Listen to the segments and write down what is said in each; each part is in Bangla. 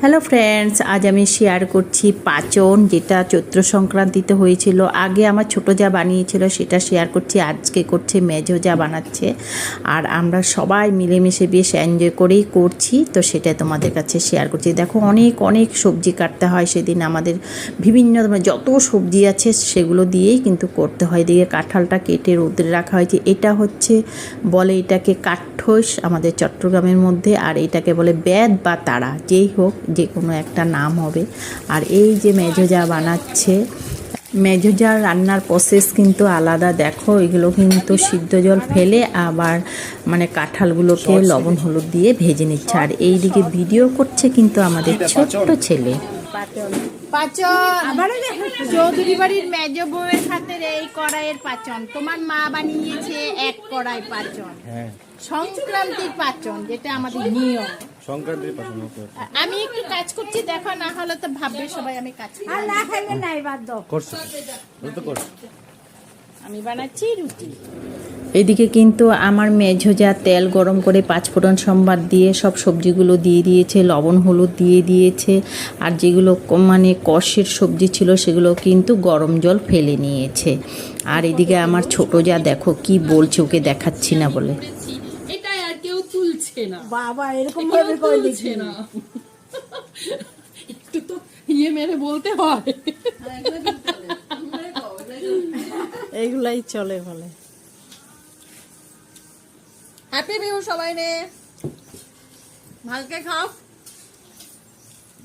হ্যালো ফ্রেন্ডস, আজ আমি শেয়ার করছি পাচন, যেটা চৈত্র সংক্রান্তিতে হয়েছিল। আগে আমার ছোটো যা বানিয়েছিল সেটা শেয়ার করছি, আজকে করছে মেজো যা বানাচ্ছে। আর আমরা সবাই মিলেমিশে বেশ এনজয় করেই করছি, তো সেটা তোমাদের কাছে শেয়ার করছি। দেখো অনেক অনেক সবজি কাটতে হয় সেদিন, আমাদের বিভিন্ন যত সবজি আছে সেগুলো দিয়েই কিন্তু করতে হয়। দিয়ে কাঁঠালটা কেটে রোদে রাখা হয়েছে। এটা হচ্ছে বলে এটাকে কাঠঠোস আমাদের চট্টগ্রামের মধ্যে, আর এটাকে বলে বেত বা তারা, যেই হোক যে কোনো একটা নাম হবে। আর এই যে মেজোজা বানাচ্ছে, মেজোজা রান্নার প্রসেস কিন্তু আলাদা। দেখো এগুলো কিন্তু সিদ্ধ জল ফেলে আবার মানে কাঁঠালগুলোকে লবণ হলুদ দিয়ে ভেজে নিচ্ছে। আর এই দিকে ভিডিও করছে কিন্তু আমাদের ছোট্ট ছেলে। পাচন চৌধুরী বাড়ির মেজো বউয়ের হাতের এই কড়াইয়ের পাচন, তোমার মা বানিয়েছে এক কড়াই পাচন। সংক্রান্তির পাচন, যেটা আমাদের নিয়ম। সংক্রান্তির পাচন। আমি একটু কাজ করছি, দেখো, না হলে তো ভাববে সবাই আমি কাজ করি। আর না খাইলে নাই, বাদ দাও। আমি বানাচ্ছি রুটি। এদিকে কিন্তু আমার মেঝোজা তেল গরম করে পাঁচফোড়ন সম্বার দিয়ে সব সবজিগুলো দিয়ে দিয়েছে, লবণ হলুদ দিয়ে দিয়েছে। আর যেগুলো মানে কষের সবজি ছিল সেগুলো কিন্তু গরম জল ফেলে নিয়েছে। আর এদিকে আমার ছোটো যা দেখো কি বলছে, ওকে দেখাচ্ছি না বলে। এটাই আর কেউ তুলছে না বাবা, এরকম ভাবে করে দিচ্ছে না, একটু তো ইয়ে মেরে বলতে হয়। এইগুলাই চলে বলে। হ্যাপি বিহু সবাই রে, ভালকে খাও,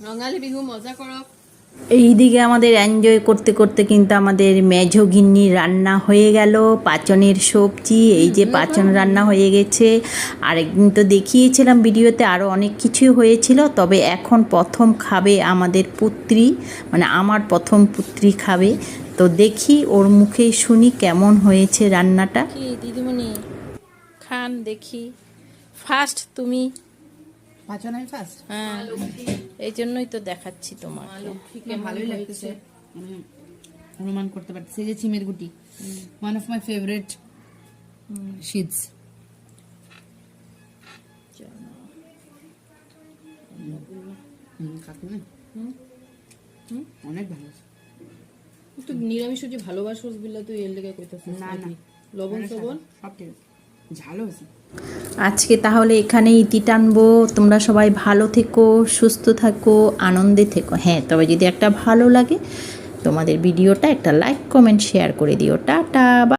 রঙালী বিহু মজা করো। এইদিকে আমাদের এনজয় করতে করতে কিন্তু আমাদের মেঝো গিন্নি রান্না হয়ে গেল, পাচনের সবজি। এই যে পাচন রান্না হয়ে গেছে। আর একদিন তো দেখিয়েছিলাম ভিডিওতে, আরও অনেক কিছুই হয়েছিল। তবে এখন প্রথম খাবে আমাদের পুত্রী, মানে আমার প্রথম পুত্রী খাবে। তো দেখি ওর মুখেই শুনি কেমন হয়েছে রান্নাটা। কি দিদিমণি খান দেখি, ফার্স্ট তুমি। পাচন আমি ফার্স্ট। হ্যাঁ, এই জন্যই তো দেখাচ্ছি তোমাকে। ভালোই লাগতেছে, অনুমান করতে পারতেছি। এই যে চিমের গুটি, one of my favourite Sheets. অনেক ভালো আছে। একটু নিরামিষ সবজি ভালোবাসো বলে তো এর লেগে কইতাছিস। না না, লবণ সবন সব ঠিক আছে, ঝাল হয়েছে। আজকে তাহলে এখানেই ইতি টানবো। তোমরা সবাই ভালো থেকো, সুস্থ থাকো, আনন্দে থেকো। হ্যাঁ, তবে যদি একটা ভালো লাগে তোমাদের ভিডিওটা, একটা লাইক কমেন্ট শেয়ার করে দিও। টাটা।